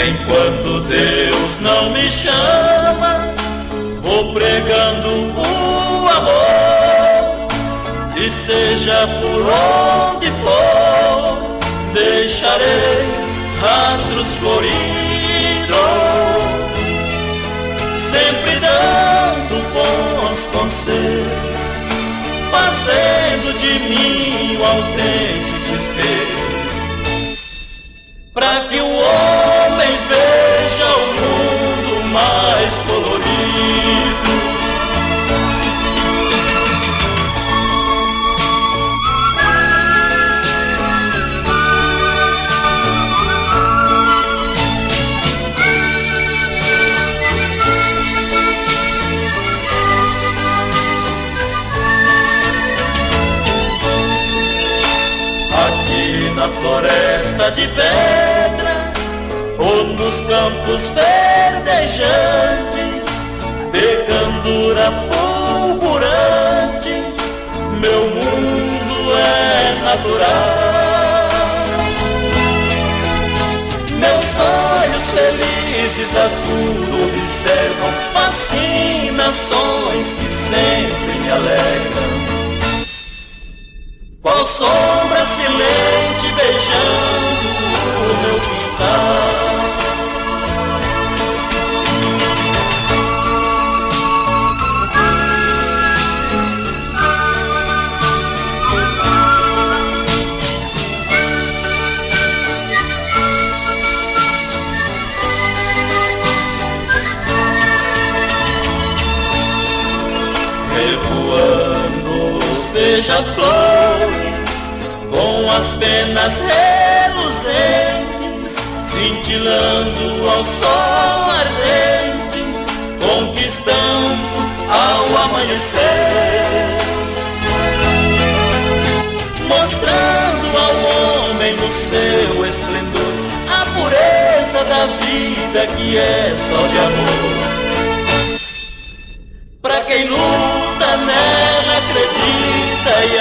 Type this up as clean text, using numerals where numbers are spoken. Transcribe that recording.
Enquanto Deus não me chama, vou pregando o amor. E seja por onde for, deixarei rastros floridos, sempre dando bons conselhos, fazendo de mim um autêntico espelho, para que o homem veja o mundo mais colorido. Aqui na floresta de pedra ou nos campos verdejantes, de candura fulgurante, meu mundo é natural. Meus olhos felizes a tudo observam, fascinações que sempre me alegram. Qual sombra silente beijando o meu quintal. Revoando os beija-flores com as penas reluzentes, cintilando ao sol ardente, conquistando ao amanhecer, mostrando ao homem no seu esplendor a pureza da vida que é só de amor. Pra quem luta nela, acredita e